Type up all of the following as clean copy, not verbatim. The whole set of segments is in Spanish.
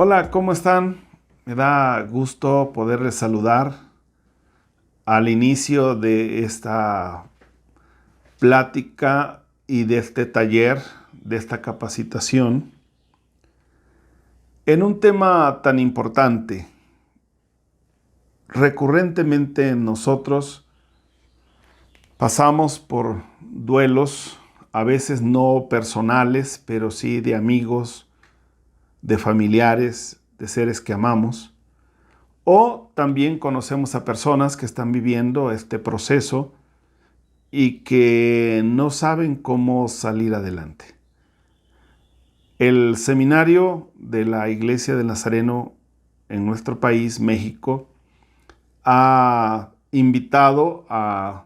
Hola, ¿cómo están? Me da gusto poderles saludar al inicio de esta plática y de este taller, de esta capacitación, en un tema tan importante. Recurrentemente nosotros pasamos por duelos, a veces no personales, pero sí de amigos, de familiares, de seres que amamos. O también conocemos a personas que están viviendo este proceso y que no saben cómo salir adelante. El seminario de la Iglesia del Nazareno en nuestro país, México, ha invitado a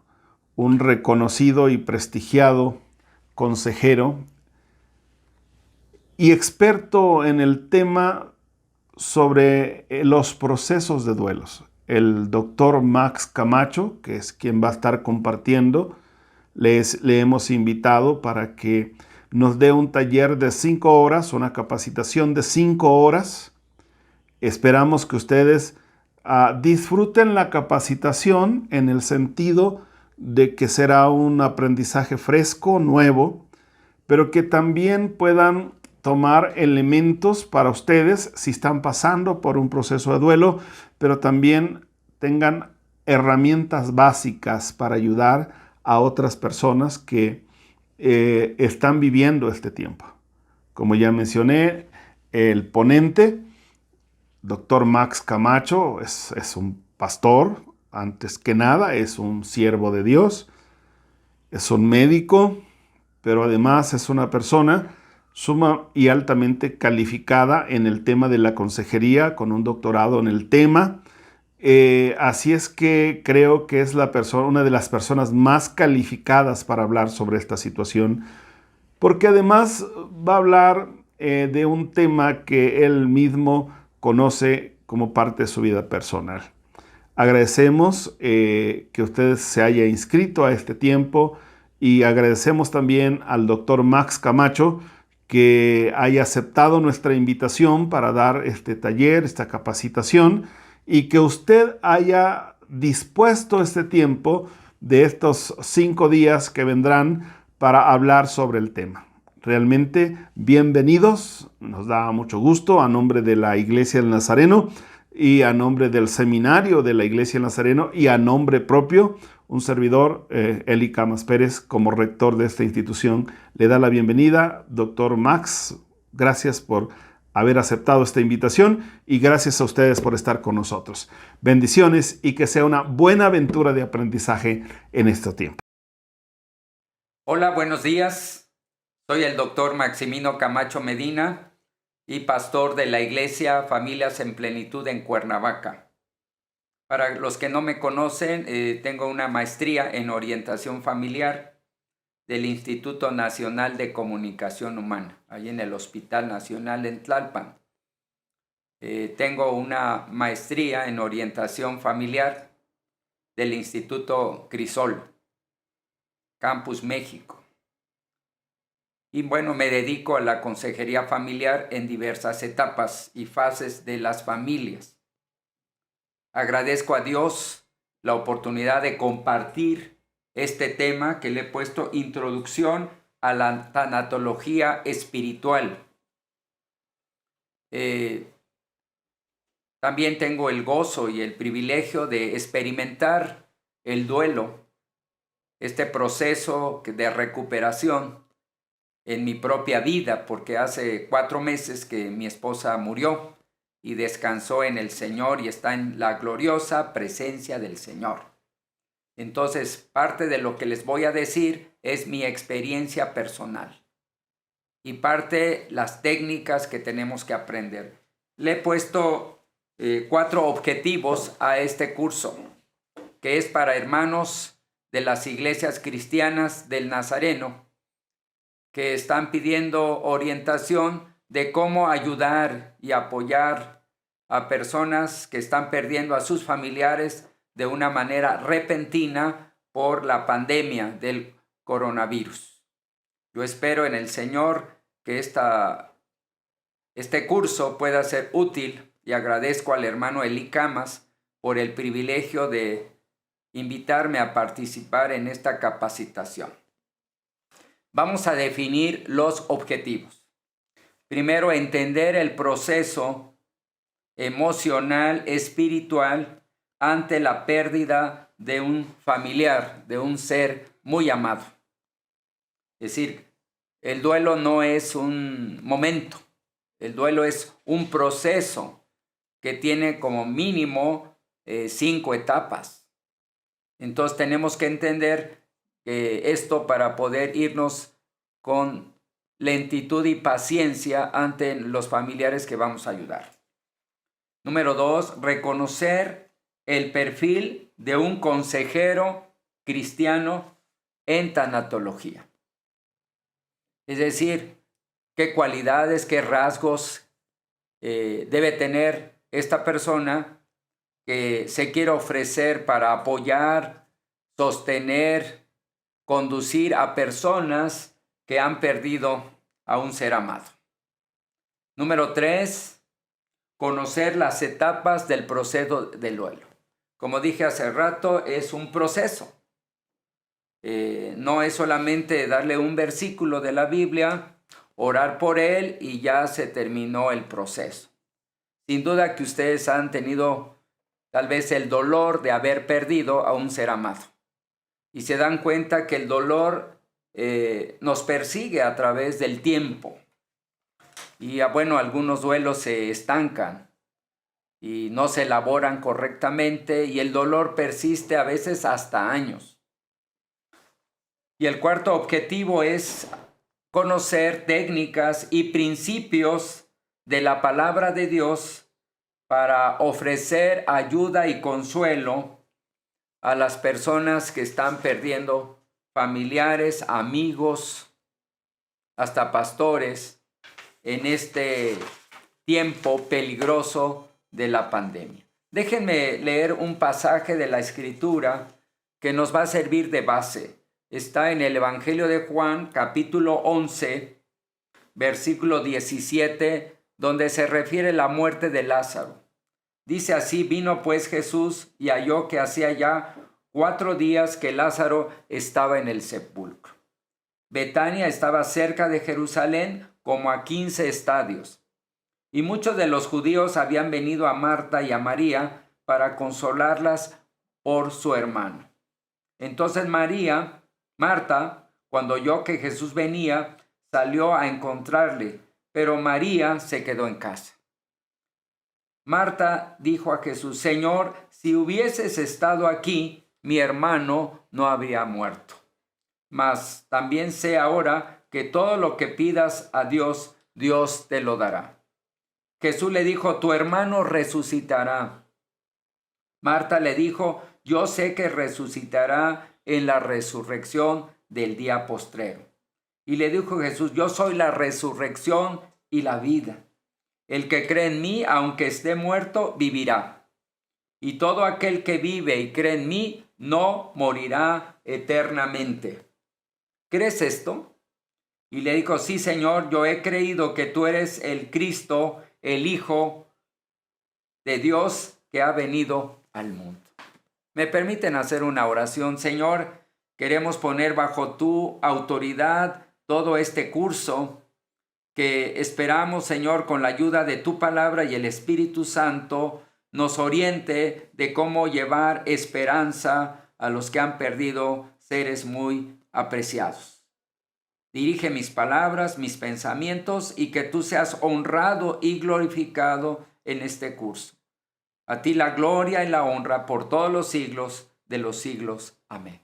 un reconocido y prestigiado consejero y experto en el tema sobre los procesos de duelos. El doctor Max Camacho, que es quien va a estar compartiendo, le hemos invitado para que nos dé un taller de 5 horas, una capacitación de 5 horas. Esperamos que ustedes disfruten la capacitación en el sentido de que será un aprendizaje fresco, nuevo, pero que también puedan tomar elementos para ustedes si están pasando por un proceso de duelo, pero también tengan herramientas básicas para ayudar a otras personas que están viviendo este tiempo. Como ya mencioné, el ponente, doctor Max Camacho, es un pastor, antes que nada, es un siervo de Dios, es un médico, pero además es una persona suma y altamente calificada en el tema de la consejería, con un doctorado en el tema. Así es que creo que es una de las personas más calificadas para hablar sobre esta situación, porque además va a hablar de un tema que él mismo conoce como parte de su vida personal. Agradecemos que usted se haya inscrito a este tiempo y agradecemos también al doctor Max Camacho que haya aceptado nuestra invitación para dar este taller, esta capacitación, y que usted haya dispuesto este tiempo de estos 5 días que vendrán para hablar sobre el tema. Realmente bienvenidos, nos da mucho gusto a nombre de la Iglesia del Nazareno y a nombre del seminario de la Iglesia del Nazareno y a nombre propio, un servidor, Eli Camas Pérez, como rector de esta institución, le da la bienvenida. Doctor Max, gracias por haber aceptado esta invitación y gracias a ustedes por estar con nosotros. Bendiciones y que sea una buena aventura de aprendizaje en este tiempo. Hola, buenos días. Soy el doctor Maximino Camacho Medina y pastor de la Iglesia Familias en Plenitud en Cuernavaca. Para los que no me conocen, tengo una maestría en orientación familiar del Instituto Nacional de Comunicación Humana, ahí en el Hospital Nacional en Tlalpan. Tengo una maestría en orientación familiar del Instituto Crisol, Campus México. Y bueno, me dedico a la consejería familiar en diversas etapas y fases de las familias. Agradezco a Dios la oportunidad de compartir este tema que le he puesto Introducción a la Tanatología Espiritual. También tengo el gozo y el privilegio de experimentar el duelo, este proceso de recuperación en mi propia vida, porque hace 4 meses que mi esposa murió y descansó en el Señor y está en la gloriosa presencia del Señor. Entonces, parte de lo que les voy a decir es mi experiencia personal y parte las técnicas que tenemos que aprender. Le he puesto 4 objetivos a este curso, que es para hermanos de las iglesias cristianas del Nazareno, que están pidiendo orientación de cómo ayudar y apoyar a personas que están perdiendo a sus familiares de una manera repentina por la pandemia del coronavirus. Yo espero en el Señor que esta este curso pueda ser útil y agradezco al hermano Eli Camas por el privilegio de invitarme a participar en esta capacitación. Vamos a definir los objetivos. Primero, entender el proceso emocional, espiritual ante la pérdida de un familiar, de un ser muy amado. Es decir, el duelo no es un momento, el duelo es un proceso que tiene como mínimo 5 etapas. Entonces tenemos que entender esto para poder irnos con lentitud y paciencia ante los familiares que vamos a ayudar. Número 2, reconocer el perfil de un consejero cristiano en tanatología. Es decir, qué cualidades, qué rasgos debe tener esta persona que se quiere ofrecer para apoyar, sostener, conducir a personas que han perdido a un ser amado. Número 3, conocer las etapas del proceso del duelo. Como dije hace rato, es un proceso. No es solamente darle un versículo de la Biblia, orar por él y ya se terminó el proceso. Sin duda que ustedes han tenido tal vez el dolor de haber perdido a un ser amado. Y se dan cuenta que el dolor nos persigue a través del tiempo. Y bueno, algunos duelos se estancan y no se elaboran correctamente y el dolor persiste a veces hasta años. Y el cuarto objetivo es conocer técnicas y principios de la palabra de Dios para ofrecer ayuda y consuelo a las personas que están perdiendo familiares, amigos, hasta pastores en este tiempo peligroso de la pandemia. Déjenme leer un pasaje de la Escritura que nos va a servir de base. Está en el Evangelio de Juan, capítulo 11, versículo 17, donde se refiere a la muerte de Lázaro. Dice así: vino pues Jesús y halló que hacía ya 4 días que Lázaro estaba en el sepulcro. Betania estaba cerca de Jerusalén, como a 15 estadios. Y muchos de los judíos habían venido a Marta y a María para consolarlas por su hermano. Entonces Marta, cuando oyó que Jesús venía, salió a encontrarle, pero María se quedó en casa. Marta dijo a Jesús: Señor, si hubieses estado aquí, mi hermano no habría muerto. Mas también sé ahora que todo lo que pidas a Dios, Dios te lo dará. Jesús le dijo: tu hermano resucitará. Marta le dijo: yo sé que resucitará en la resurrección del día postrero. Y le dijo Jesús: yo soy la resurrección y la vida. El que cree en mí, aunque esté muerto, vivirá. Y todo aquel que vive y cree en mí, no morirá eternamente. ¿Crees esto? Y le dijo: sí, Señor, yo he creído que tú eres el Cristo, el Hijo de Dios que ha venido al mundo. ¿Me permiten hacer una oración? Señor, queremos poner bajo tu autoridad todo este curso que esperamos, Señor, con la ayuda de tu palabra y el Espíritu Santo, nos oriente de cómo llevar esperanza a los que han perdido seres muy apreciados. Dirige mis palabras, mis pensamientos, y que tú seas honrado y glorificado en este curso. A ti la gloria y la honra por todos los siglos de los siglos. Amén.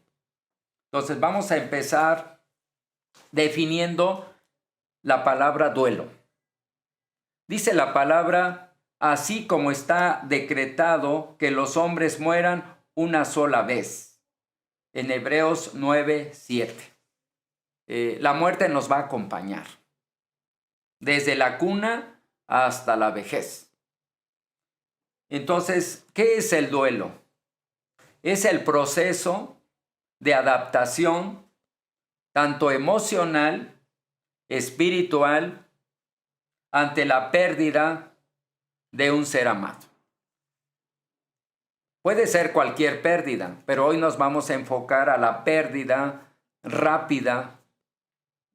Entonces vamos a empezar definiendo la palabra duelo. Dice la palabra: así como está decretado que los hombres mueran una sola vez. En Hebreos 9:7. La muerte nos va a acompañar desde la cuna hasta la vejez. Entonces, ¿qué es el duelo? Es el proceso de adaptación tanto emocional, espiritual, ante la pérdida de un ser amado. Puede ser cualquier pérdida, pero hoy nos vamos a enfocar a la pérdida rápida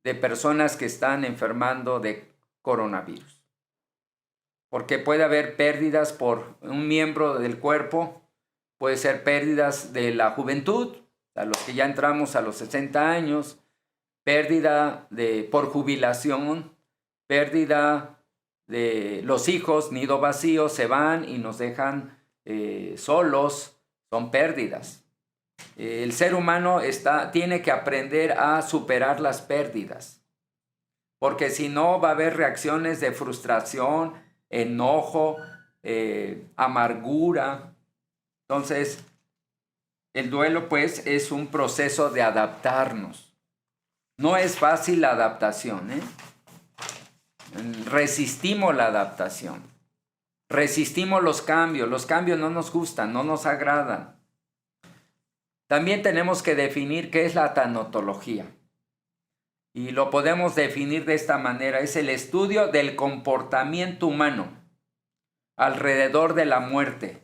de personas que están enfermando de coronavirus. Porque puede haber pérdidas por un miembro del cuerpo, puede ser pérdidas de la juventud, a los que ya entramos a los 60 años, pérdida por jubilación, pérdida de los hijos, nido vacío, se van y nos dejan solos, son pérdidas. El ser humano tiene que aprender a superar las pérdidas, porque si no va a haber reacciones de frustración, enojo, amargura. Entonces, el duelo pues es un proceso de adaptarnos. No es fácil la adaptación, Resistimos la adaptación. Resistimos los cambios no nos gustan, no nos agradan. También tenemos que definir qué es la tanatología. Y lo podemos definir de esta manera: es el estudio del comportamiento humano alrededor de la muerte.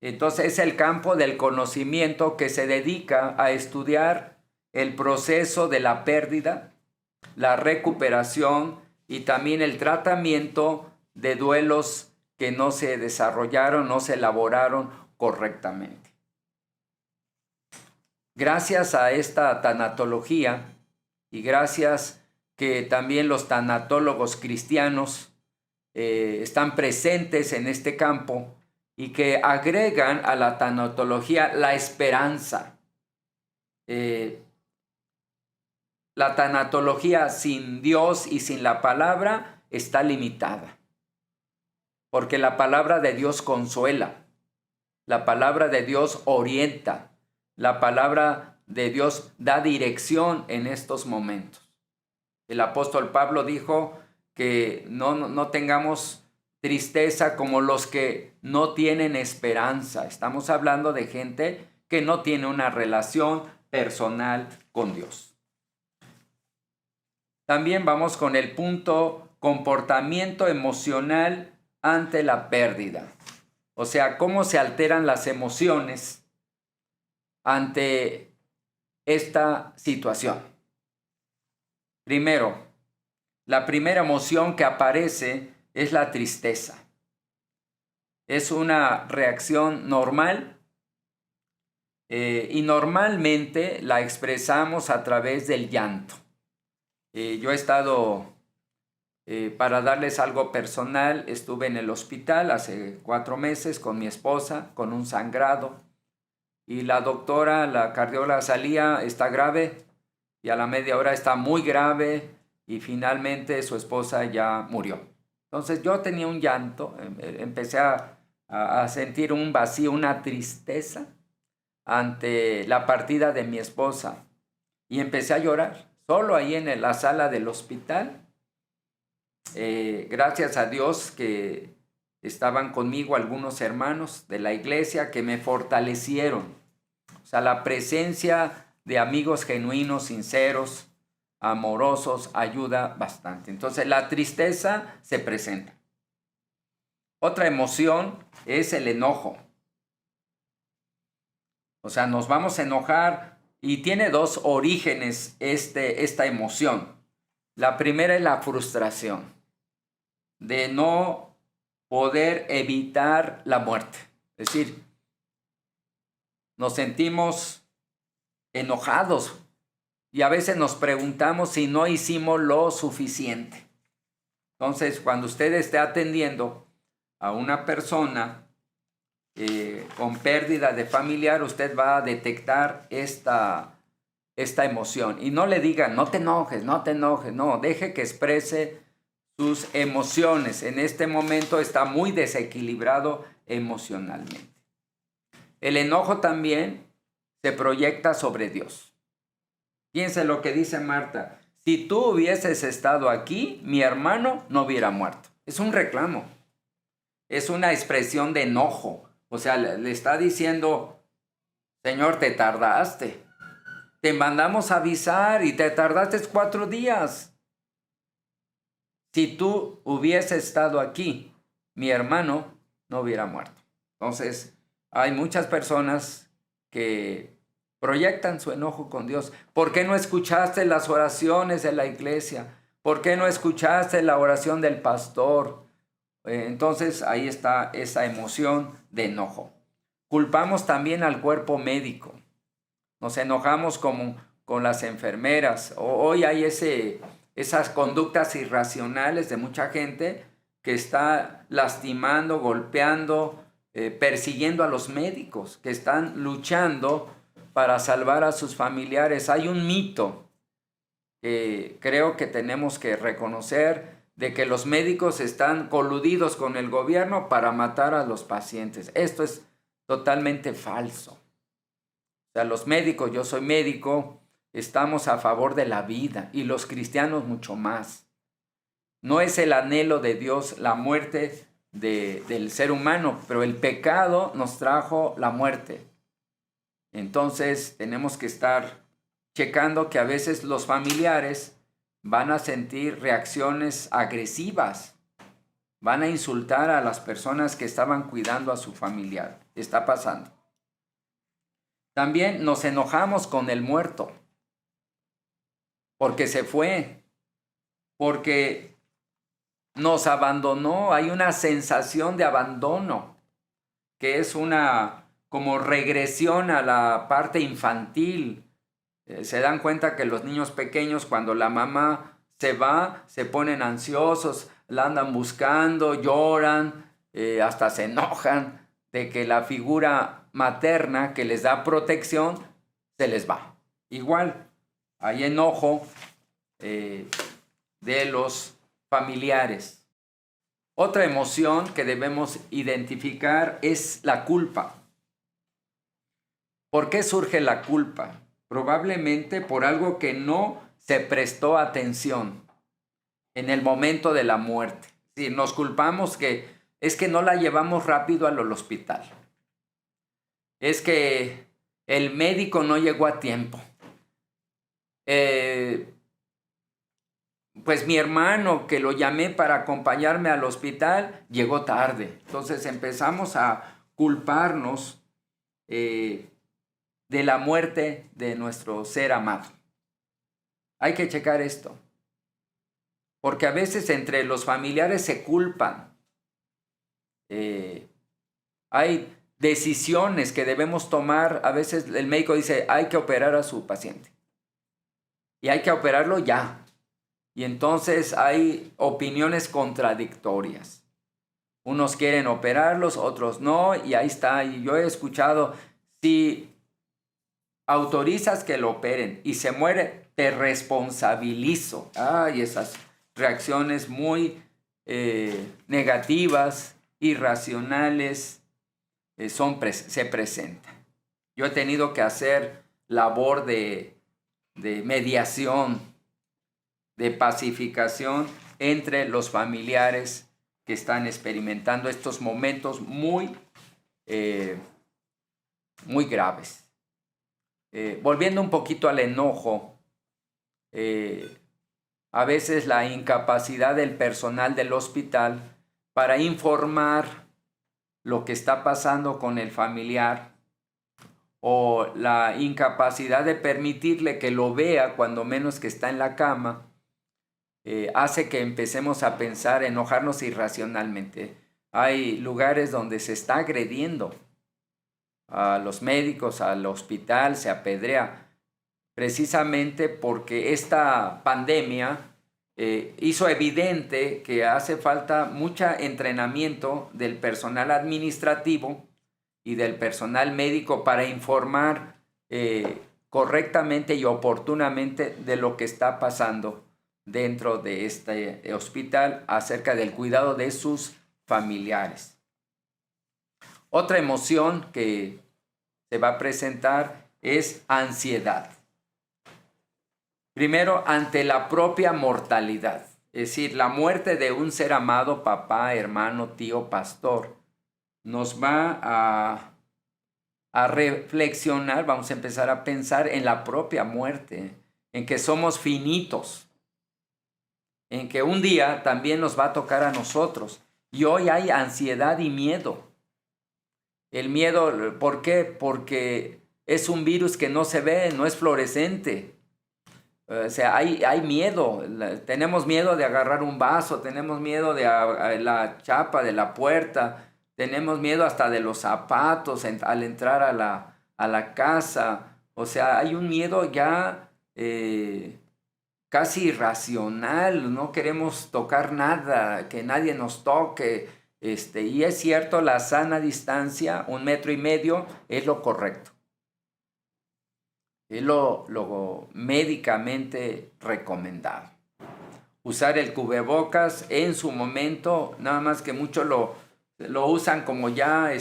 Entonces es el campo del conocimiento que se dedica a estudiar el proceso de la pérdida, la recuperación y también el tratamiento de duelos que no se desarrollaron, no se elaboraron correctamente. Gracias a esta tanatología y gracias que también los tanatólogos cristianos están presentes en este campo y que agregan a la tanatología la esperanza. La tanatología sin Dios y sin la palabra está limitada, porque la palabra de Dios consuela, la palabra de Dios orienta, la palabra de Dios da dirección en estos momentos. El apóstol Pablo dijo que no tengamos tristeza como los que no tienen esperanza. Estamos hablando de gente que no tiene una relación personal con Dios. También vamos con el punto comportamiento emocional ante la pérdida. O sea, cómo se alteran las emociones ante esta situación. Primero, la primera emoción que aparece es la tristeza. Es una reacción normal y normalmente la expresamos a través del llanto. Yo he estado, para darles algo personal, estuve en el hospital hace 4 meses con mi esposa con un sangrado y la doctora, la cardióloga salía, está grave, y a la media hora está muy grave y finalmente su esposa ya murió. Entonces yo tenía un llanto, empecé a sentir un vacío, una tristeza ante la partida de mi esposa y empecé a llorar solo ahí en la sala del hospital. Gracias a Dios que estaban conmigo algunos hermanos de la iglesia que me fortalecieron. O sea, la presencia de amigos genuinos, sinceros, amorosos, ayuda bastante. Entonces la tristeza se presenta. Otra emoción es el enojo. O sea, nos vamos a enojar y tiene 2 orígenes esta emoción. La primera es la frustración de no poder evitar la muerte. Es decir, nos sentimos enojados y a veces nos preguntamos si no hicimos lo suficiente. Entonces, cuando usted esté atendiendo a una persona con pérdida de familiar, usted va a detectar esta emoción. Y no le digan, no te enojes, no, deje que exprese sus emociones. En este momento está muy desequilibrado emocionalmente. El enojo también se proyecta sobre Dios. Piensa lo que dice Marta. Si tú hubieses estado aquí, mi hermano no hubiera muerto. Es un reclamo. Es una expresión de enojo. O sea, le está diciendo, Señor, te tardaste. Te mandamos a avisar y te tardaste 4 días. si tú hubieses estado aquí, mi hermano no hubiera muerto. Entonces, hay muchas personas que proyectan su enojo con Dios. ¿Por qué no escuchaste las oraciones de la iglesia? ¿Por qué no escuchaste la oración del pastor? Entonces ahí está esa emoción de enojo. Culpamos también al cuerpo médico. Nos enojamos con las enfermeras. Hoy hay esas conductas irracionales de mucha gente que está lastimando, golpeando, persiguiendo a los médicos, que están luchando para salvar a sus familiares. Hay un mito que creo que tenemos que reconocer, de que los médicos están coludidos con el gobierno para matar a los pacientes. Esto es totalmente falso. O sea, los médicos, yo soy médico, estamos a favor de la vida, y los cristianos mucho más. No es el anhelo de Dios la muerte del ser humano, pero el pecado nos trajo la muerte. Entonces tenemos que estar checando que a veces los familiares van a sentir reacciones agresivas, van a insultar a las personas que estaban cuidando a su familiar. Está pasando. También nos enojamos con el muerto, porque se fue, porque nos abandonó. Hay una sensación de abandono, que es una como regresión a la parte infantil. Se dan cuenta que los niños pequeños, cuando la mamá se va, se ponen ansiosos, la andan buscando, lloran, hasta se enojan de que la figura materna que les da protección se les va. Igual, hay enojo de los familiares. Otra emoción que debemos identificar es la culpa. ¿Por qué surge la culpa? Probablemente por algo que no se prestó atención en el momento de la muerte. Sí, nos culpamos que es que no la llevamos rápido al hospital. Es que el médico no llegó a tiempo. Pues mi hermano, que lo llamé para acompañarme al hospital, llegó tarde. Entonces empezamos a culparnos de la muerte de nuestro ser amado. Hay que checar esto, porque a veces entre los familiares se culpan. Hay decisiones que debemos tomar. A veces el médico dice, hay que operar a su paciente, y hay que operarlo ya. Y entonces hay opiniones contradictorias. Unos quieren operarlos, otros no, y ahí está. Y yo he escuchado, si autorizas que lo operen y se muere, te responsabilizo. Ay, esas reacciones muy negativas, irracionales, se presentan. Yo he tenido que hacer labor de mediación, de pacificación entre los familiares que están experimentando estos momentos muy graves. Volviendo un poquito al enojo, a veces la incapacidad del personal del hospital para informar lo que está pasando con el familiar, o la incapacidad de permitirle que lo vea cuando menos que está en la cama, hace que empecemos a pensar, enojarnos irracionalmente. Hay lugares donde se está agrediendo a los médicos, al hospital, se apedrea, precisamente porque esta pandemia hizo evidente que hace falta mucho entrenamiento del personal administrativo y del personal médico para informar correctamente y oportunamente de lo que está pasando dentro de este hospital acerca del cuidado de sus familiares. Otra emoción que se va a presentar es ansiedad. Primero, ante la propia mortalidad, es decir, la muerte de un ser amado, papá, hermano, tío, pastor, nos va a reflexionar, vamos a empezar a pensar en la propia muerte, en que somos finitos. en que un día también nos va a tocar a nosotros. Y hoy hay ansiedad y miedo. El miedo, ¿por qué? Porque es un virus que no se ve, no es fluorescente. O sea, hay miedo. Tenemos miedo de agarrar un vaso, tenemos miedo de la chapa de la puerta, tenemos miedo hasta de los zapatos al entrar a la casa. O sea, hay un miedo ya casi irracional. No queremos tocar nada, que nadie nos toque. Y es cierto, la sana distancia, 1,5 metros, es lo correcto. Es lo médicamente recomendado. Usar el cubrebocas en su momento, nada más que muchos lo usan como ya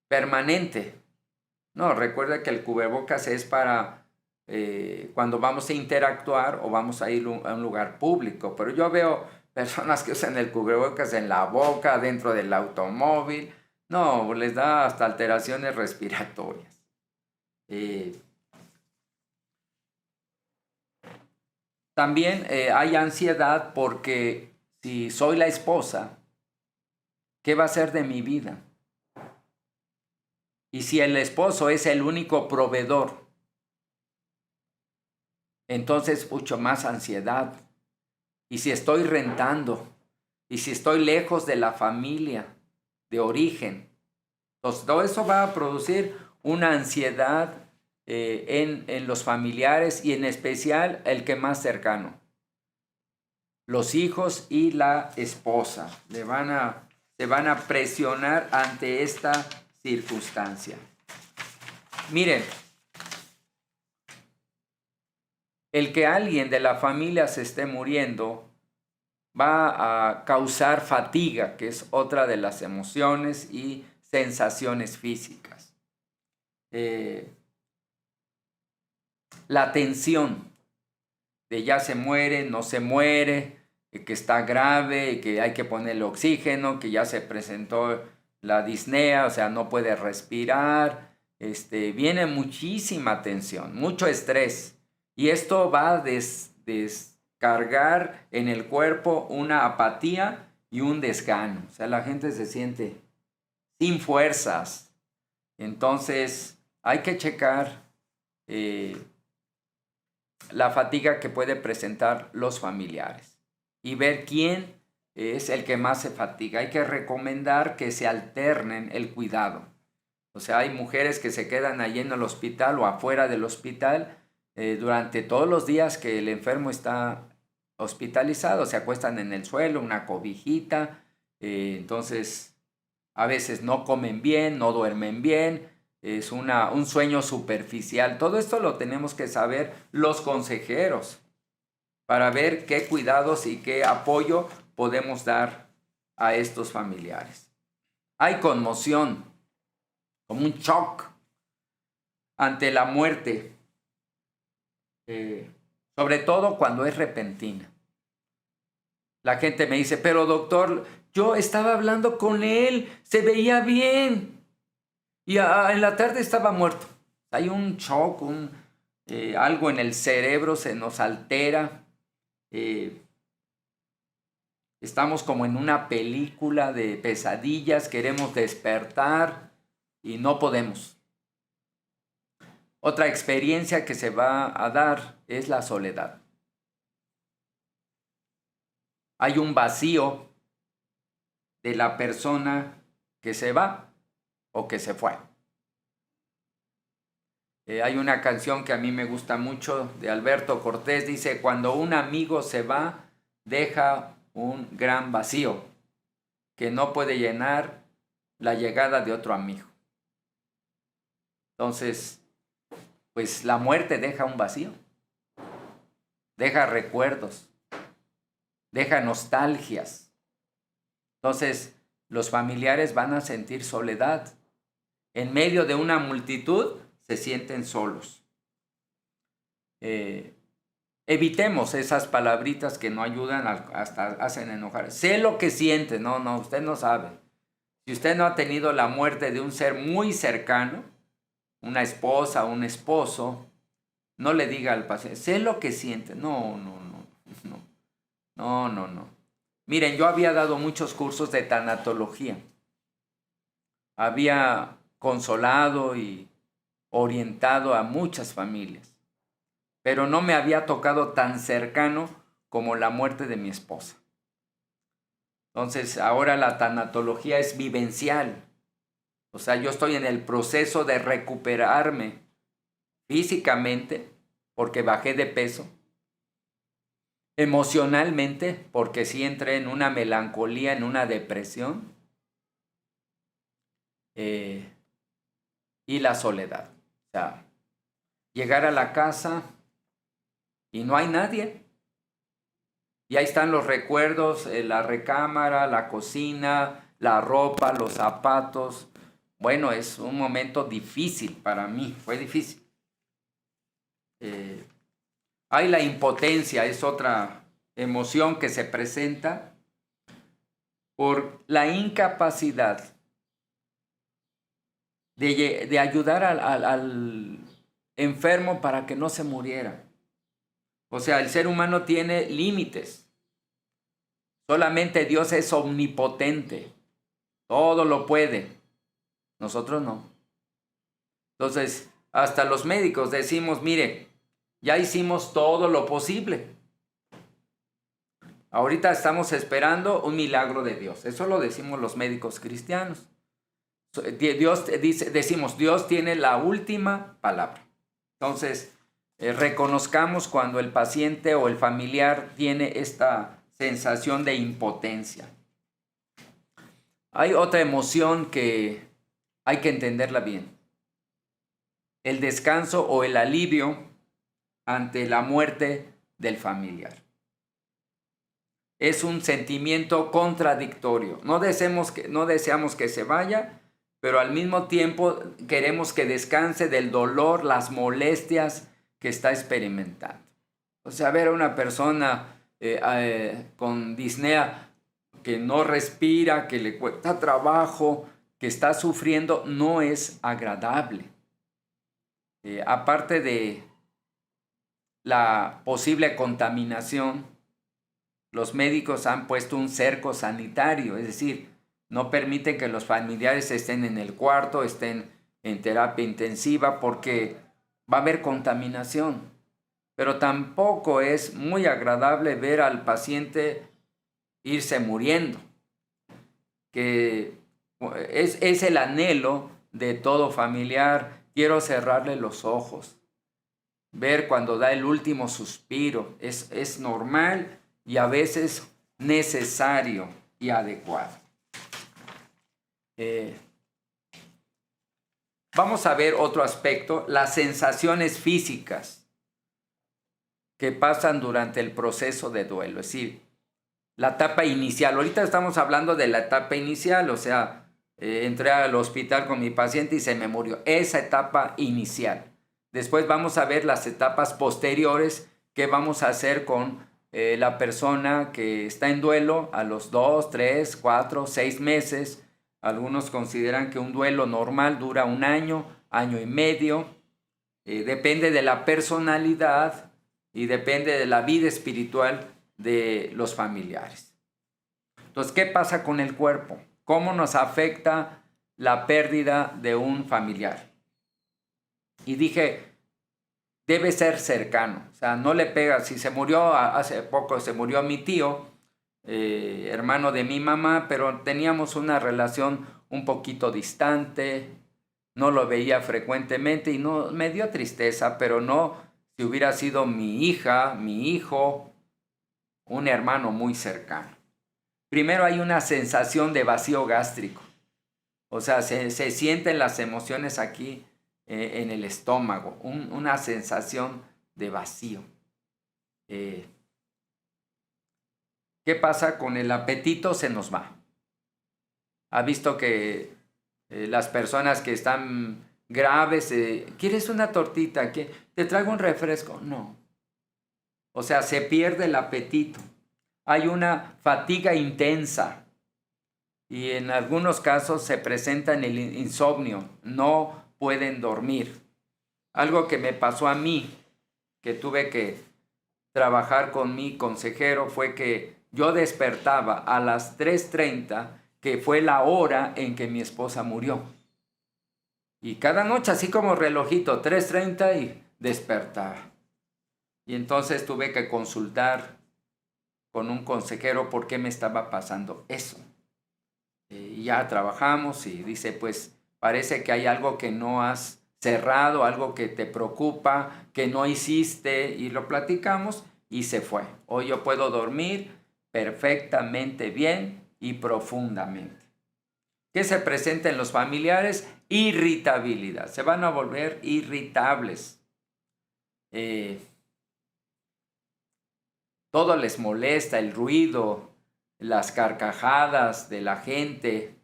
permanente. No, recuerda que el cubrebocas es para cuando vamos a interactuar o vamos a ir a un lugar público. Pero yo veo personas que usan el cubrebocas en la boca, dentro del automóvil. No, les da hasta alteraciones respiratorias. También hay ansiedad porque si soy la esposa, ¿qué va a ser de mi vida? Y si el esposo es el único proveedor, entonces mucho más ansiedad. Y si estoy rentando, y si estoy lejos de la familia de origen, entonces todo eso va a producir una ansiedad en los familiares y en especial el que más cercano. Los hijos y la esposa se van a presionar ante esta circunstancia. Miren, el que alguien de la familia se esté muriendo va a causar fatiga, que es otra de las emociones y sensaciones físicas. La tensión de ya se muere, no se muere, que está grave, que hay que ponerle oxígeno, que ya se presentó la disnea, o sea, no puede respirar. Viene muchísima tensión, mucho estrés. Y esto va a descargar en el cuerpo una apatía y un desgano. O sea, la gente se siente sin fuerzas. Entonces, hay que checar la fatiga que puede presentar los familiares y ver quién es el que más se fatiga. Hay que recomendar que se alternen el cuidado. O sea, hay mujeres que se quedan allí en el hospital o afuera del hospital durante todos los días que el enfermo está hospitalizado. Se acuestan en el suelo, una cobijita. Entonces, a veces no comen bien, no duermen bien. Es un sueño superficial. Todo esto lo tenemos que saber los consejeros para ver qué cuidados y qué apoyo podemos dar a estos familiares. Hay conmoción, como un shock ante la muerte, sobre todo cuando es repentina. La gente me dice, pero doctor, yo estaba hablando con él, se veía bien. Y en la tarde estaba muerto. Hay un shock, algo en el cerebro se nos altera. Estamos como en una película de pesadillas, queremos despertar y no podemos. Otra experiencia que se va a dar es la soledad. Hay un vacío de la persona que se va o que se fue. Hay una canción que a mí me gusta mucho de Alberto Cortés, dice, cuando un amigo se va, deja un gran vacío que no puede llenar la llegada de otro amigo. Entonces, pues la muerte deja un vacío, deja recuerdos, deja nostalgias. Entonces, los familiares van a sentir soledad. En medio de una multitud, se sienten solos. Evitemos esas palabritas que no ayudan, hasta hacen enojar. Sé lo que siente. No, usted no sabe. Si usted no ha tenido la muerte de un ser muy cercano, una esposa, un esposo, no le diga al paciente, sé lo que siente. No. No, no, no. Miren, yo había dado muchos cursos de tanatología. Había consolado y orientado a muchas familias, pero no me había tocado tan cercano como la muerte de mi esposa. Entonces, ahora la tanatología es vivencial. O sea, yo estoy en el proceso de recuperarme físicamente porque bajé de peso, emocionalmente porque sí entré en una melancolía, en una depresión, y la soledad. O sea, llegar a la casa y no hay nadie. Y ahí están los recuerdos, la recámara, la cocina, la ropa, los zapatos. Bueno, es un momento difícil para mí, fue difícil. Hay la impotencia, es otra emoción que se presenta por la incapacidad de ayudar al enfermo para que no se muriera. O sea, el ser humano tiene límites. Solamente Dios es omnipotente. Todo lo puede. Nosotros no. Entonces, hasta los médicos decimos, mire, ya hicimos todo lo posible. Ahorita estamos esperando un milagro de Dios. Eso lo decimos los médicos cristianos. Decimos, Dios tiene la última palabra. Entonces, reconozcamos cuando el paciente o el familiar tiene esta sensación de impotencia. Hay otra emoción que hay que entenderla bien. El descanso o el alivio ante la muerte del familiar. Es un sentimiento contradictorio. No deseamos que se vaya, pero al mismo tiempo queremos que descanse del dolor, las molestias que está experimentando. O sea, ver a una persona con disnea que no respira, que le cuesta trabajo, que está sufriendo, no es agradable. Aparte de la posible contaminación, los médicos han puesto un cerco sanitario, es decir, no permiten que los familiares estén en el cuarto, estén en terapia intensiva porque va a haber contaminación. Pero tampoco es muy agradable ver al paciente irse muriendo, que es el anhelo de todo familiar. Quiero cerrarle los ojos, ver cuando da el último suspiro. Es normal y a veces necesario y adecuado. Vamos a ver otro aspecto, las sensaciones físicas que pasan durante el proceso de duelo, es decir, la etapa inicial. Ahorita estamos hablando de la etapa inicial, o sea, entré al hospital con mi paciente y se me murió. Esa etapa inicial. Después vamos a ver las etapas posteriores, qué vamos a hacer con la persona que está en duelo a los 2, 3, 4, 6 meses. Algunos consideran que un duelo normal dura un año, año y medio. Depende de la personalidad y depende de la vida espiritual de los familiares. Entonces, ¿qué pasa con el cuerpo? ¿Cómo nos afecta la pérdida de un familiar? Y dije, debe ser cercano, o sea, no le pega. Si se murió, hace poco se murió mi tío, hermano de mi mamá, pero teníamos una relación un poquito distante, no lo veía frecuentemente y no me dio tristeza, pero no si hubiera sido mi hija, mi hijo, un hermano muy cercano. Primero hay una sensación de vacío gástrico, o sea, se sienten las emociones aquí en el estómago, una sensación de vacío. ¿Qué pasa con el apetito? Se nos va. ¿Ha visto que las personas que están graves, ¿quieres una tortita? ¿Te traigo un refresco? No. O sea, se pierde el apetito. Hay una fatiga intensa y en algunos casos se presenta en el insomnio. No pueden dormir. Algo que me pasó a mí, que tuve que trabajar con mi consejero fue que yo despertaba a las 3:30, que fue la hora en que mi esposa murió. Y cada noche, así como relojito, 3:30 y despertaba. Y entonces tuve que consultar con un consejero por qué me estaba pasando eso. Y ya trabajamos y dice, pues parece que hay algo que no has cerrado, algo que te preocupa, que no hiciste, y lo platicamos y se fue. Hoy yo puedo dormir perfectamente bien y profundamente. ¿Qué se presenta en los familiares? Irritabilidad. Se van a volver irritables. Todo les molesta, el ruido, las carcajadas de la gente,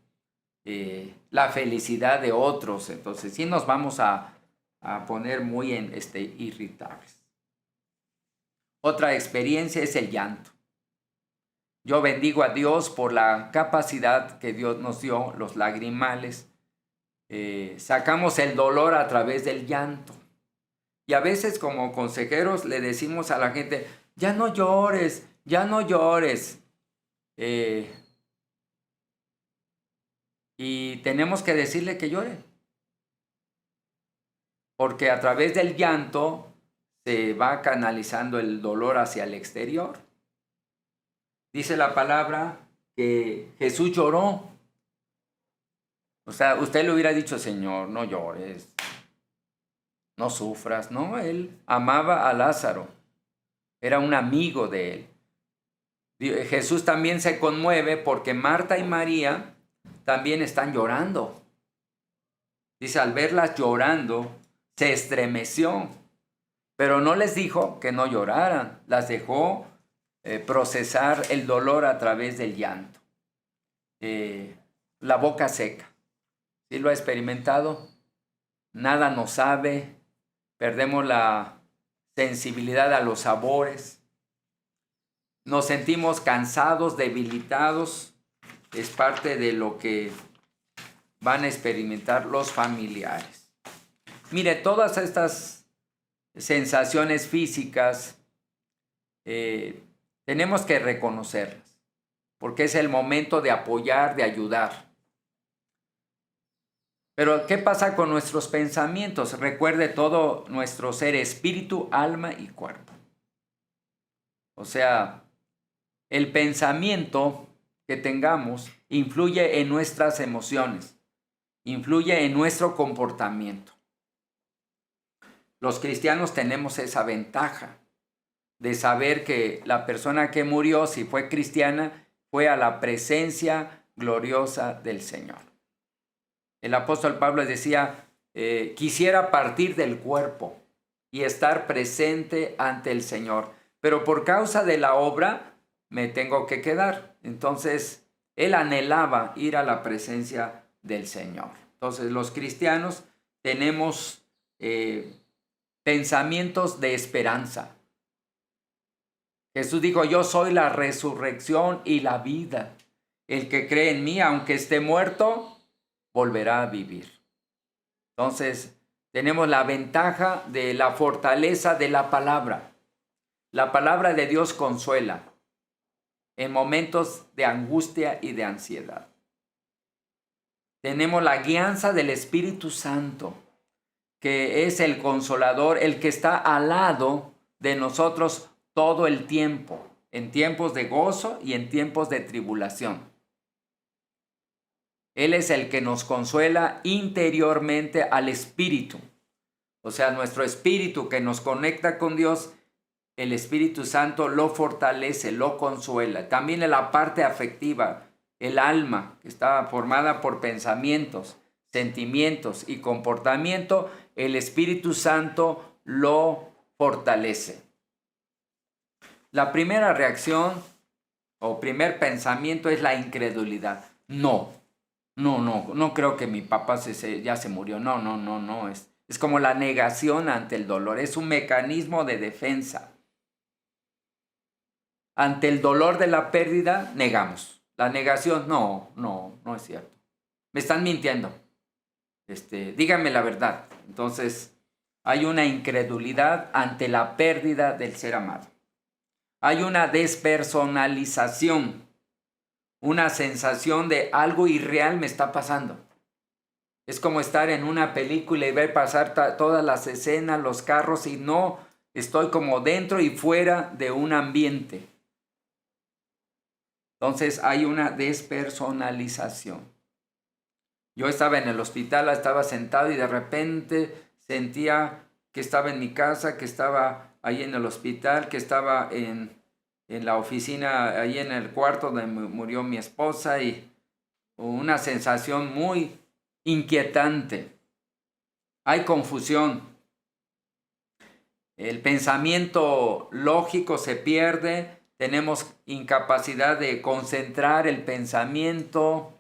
la felicidad de otros. Entonces sí nos vamos a poner muy irritables. Otra experiencia es el llanto. Yo bendigo a Dios por la capacidad que Dios nos dio, los lagrimales. Sacamos el dolor a través del llanto. Y a veces como consejeros le decimos a la gente, ya no llores, ya no llores. Y tenemos que decirle que llore. Porque a través del llanto se va canalizando el dolor hacia el exterior. Dice la palabra que Jesús lloró. O sea, usted le hubiera dicho, Señor, no llores, no sufras. No, él amaba a Lázaro. Era un amigo de él. Jesús también se conmueve porque Marta y María también están llorando. Dice, al verlas llorando, se estremeció. Pero no les dijo que no lloraran. Las dejó procesar el dolor a través del llanto. La boca seca. ¿Sí lo ha experimentado? Nada nos sabe. Perdemos la sensibilidad a los sabores. Nos sentimos cansados, debilitados. Es parte de lo que van a experimentar los familiares. Mire, todas estas sensaciones físicas tenemos que reconocerlas, porque es el momento de apoyar, de ayudar. Pero, ¿qué pasa con nuestros pensamientos? Recuerde todo nuestro ser, espíritu, alma y cuerpo. O sea, el pensamiento que tengamos influye en nuestras emociones, influye en nuestro comportamiento. Los cristianos tenemos esa ventaja de saber que la persona que murió, si fue cristiana, fue a la presencia gloriosa del Señor. El apóstol Pablo decía, quisiera partir del cuerpo y estar presente ante el Señor, pero por causa de la obra me tengo que quedar. Entonces, él anhelaba ir a la presencia del Señor. Entonces, los cristianos tenemos pensamientos de esperanza. Jesús dijo, yo soy la resurrección y la vida. El que cree en mí, aunque esté muerto, volverá a vivir. Entonces, tenemos la ventaja de la fortaleza de la palabra. La palabra de Dios consuela en momentos de angustia y de ansiedad. Tenemos la guianza del Espíritu Santo, que es el consolador, el que está al lado de nosotros todo el tiempo, en tiempos de gozo y en tiempos de tribulación. Él es el que nos consuela interiormente al espíritu. O sea, nuestro espíritu que nos conecta con Dios, el Espíritu Santo lo fortalece, lo consuela. También en la parte afectiva, el alma, que está formada por pensamientos, sentimientos y comportamiento, el Espíritu Santo lo fortalece. La primera reacción o primer pensamiento es la incredulidad. No creo que mi papá ya se murió. No. Es como la negación ante el dolor. Es un mecanismo de defensa. Ante el dolor de la pérdida, negamos. La negación, no es cierto. Me están mintiendo. Díganme la verdad. Entonces, hay una incredulidad ante la pérdida del ser amado. Hay una despersonalización, una sensación de algo irreal me está pasando. Es como estar en una película y ver pasar todas las escenas, los carros, y no, estoy como dentro y fuera de un ambiente. Entonces hay una despersonalización. Yo estaba en el hospital, estaba sentado y de repente sentía que estaba en mi casa, que estaba ahí en el hospital, que estaba en la oficina, ahí en el cuarto donde murió mi esposa, y una sensación muy inquietante. Hay confusión. El pensamiento lógico se pierde. Tenemos incapacidad de concentrar el pensamiento.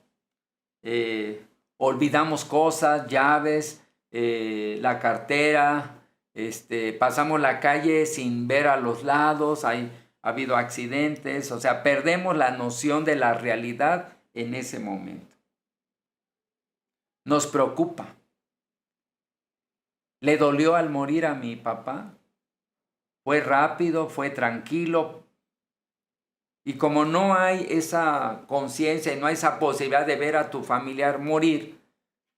Olvidamos cosas, llaves, la cartera. Pasamos la calle sin ver a los lados. Ha habido accidentes. O sea, perdemos la noción de la realidad en ese momento. Nos preocupa. ¿Le dolió al morir a mi papá? ¿Fue rápido? ¿Fue tranquilo? Y como no hay esa conciencia y no hay esa posibilidad de ver a tu familiar morir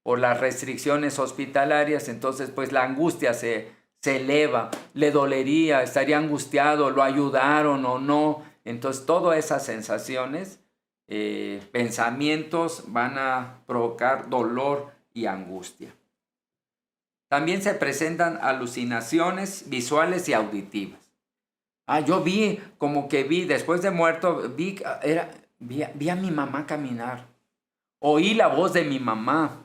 por las restricciones hospitalarias, entonces pues la angustia se eleva. Le dolería, estaría angustiado, lo ayudaron o no. Entonces todas esas sensaciones, pensamientos van a provocar dolor y angustia. También se presentan alucinaciones visuales y auditivas. Yo después de muerto, vi a mi mamá caminar. Oí la voz de mi mamá.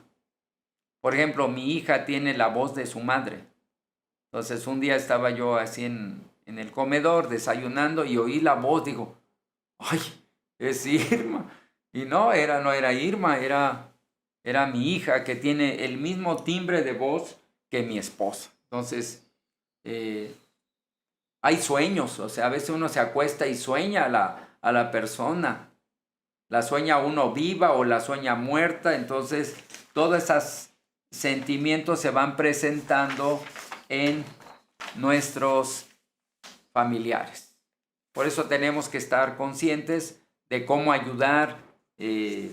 Por ejemplo, mi hija tiene la voz de su madre. Entonces un día estaba yo así en el comedor desayunando y oí la voz, digo, ¡ay! Es Irma. Y no era Irma, era mi hija, que tiene el mismo timbre de voz que mi esposa. Entonces, hay sueños, o sea, a veces uno se acuesta y sueña a la persona. La sueña uno viva o la sueña muerta. Entonces, todos esos sentimientos se van presentando en nuestros familiares. Por eso tenemos que estar conscientes de cómo ayudar, y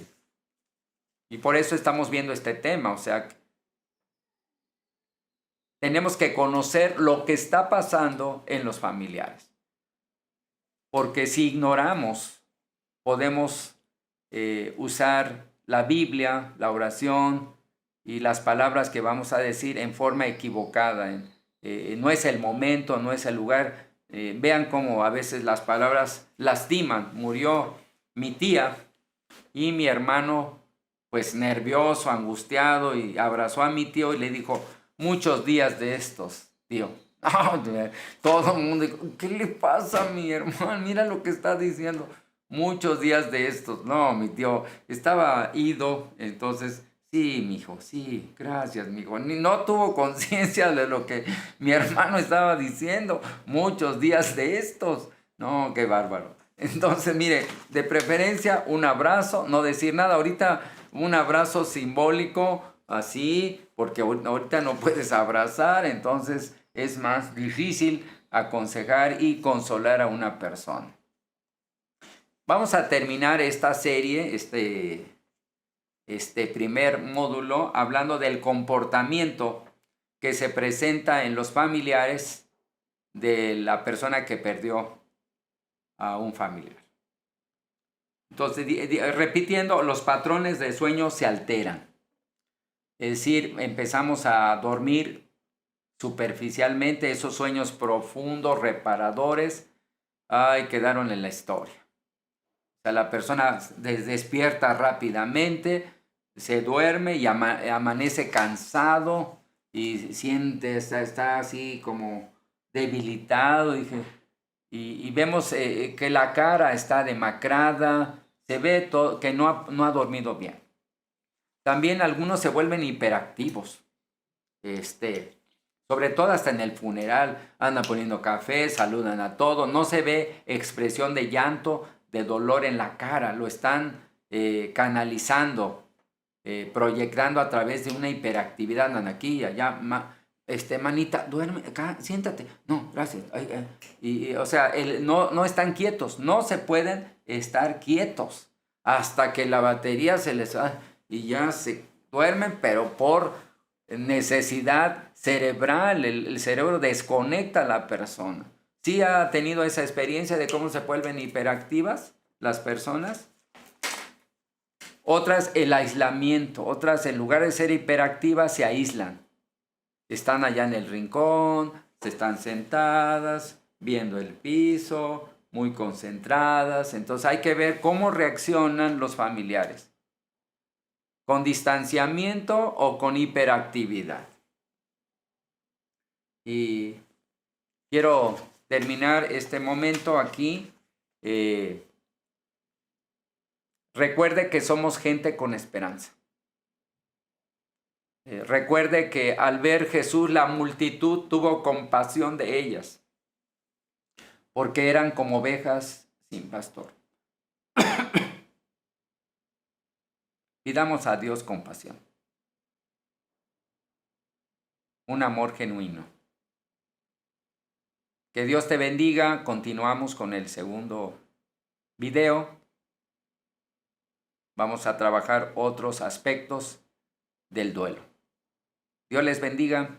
por eso estamos viendo este tema. O sea, tenemos que conocer lo que está pasando en los familiares. Porque si ignoramos, podemos usar la Biblia, la oración y las palabras que vamos a decir en forma equivocada. No es el momento, no es el lugar. Vean cómo a veces las palabras lastiman. Murió mi tía y mi hermano, pues nervioso, angustiado, y abrazó a mi tío y le dijo, muchos días de estos, tío. Todo el mundo dijo, ¿qué le pasa a mi hermano? Mira lo que está diciendo. Muchos días de estos. No, mi tío estaba ido. Entonces, sí, mijo, sí, gracias, mijo. No tuvo conciencia de lo que mi hermano estaba diciendo. Muchos días de estos. No, qué bárbaro. Entonces, mire, de preferencia un abrazo, no decir nada. Ahorita un abrazo simbólico, así, porque ahorita no puedes abrazar, entonces es más difícil aconsejar y consolar a una persona. Vamos a terminar esta serie, este primer módulo, hablando del comportamiento que se presenta en los familiares de la persona que perdió a un familiar. Entonces, repitiendo, los patrones de sueño se alteran. Es decir, empezamos a dormir superficialmente. Esos sueños profundos, reparadores, quedaron en la historia. O sea, la persona despierta rápidamente, se duerme y amanece cansado y siente, está así como debilitado. Y vemos que la cara está demacrada, se ve que no ha dormido bien. También algunos se vuelven hiperactivos, sobre todo hasta en el funeral, andan poniendo café, saludan a todos, no se ve expresión de llanto, de dolor en la cara, lo están canalizando, proyectando a través de una hiperactividad, andan aquí y allá, manita, duerme acá, siéntate. No, gracias. O sea, no están quietos, no se pueden estar quietos hasta que la batería se les va y ya se duermen, pero por necesidad cerebral, el cerebro desconecta a la persona. ¿Sí ha tenido esa experiencia de cómo se vuelven hiperactivas las personas? Otras, el aislamiento. Otras, en lugar de ser hiperactivas, se aíslan. Están allá en el rincón, se están sentadas, viendo el piso, muy concentradas. Entonces hay que ver cómo reaccionan los familiares. ¿Con distanciamiento o con hiperactividad? Y quiero terminar este momento aquí. Recuerde que somos gente con esperanza. Recuerde que al ver Jesús la multitud tuvo compasión de ellas, porque eran como ovejas sin pastor. Pidamos a Dios compasión, un amor genuino. Que Dios te bendiga. Continuamos con el segundo video. Vamos a trabajar otros aspectos del duelo. Dios les bendiga.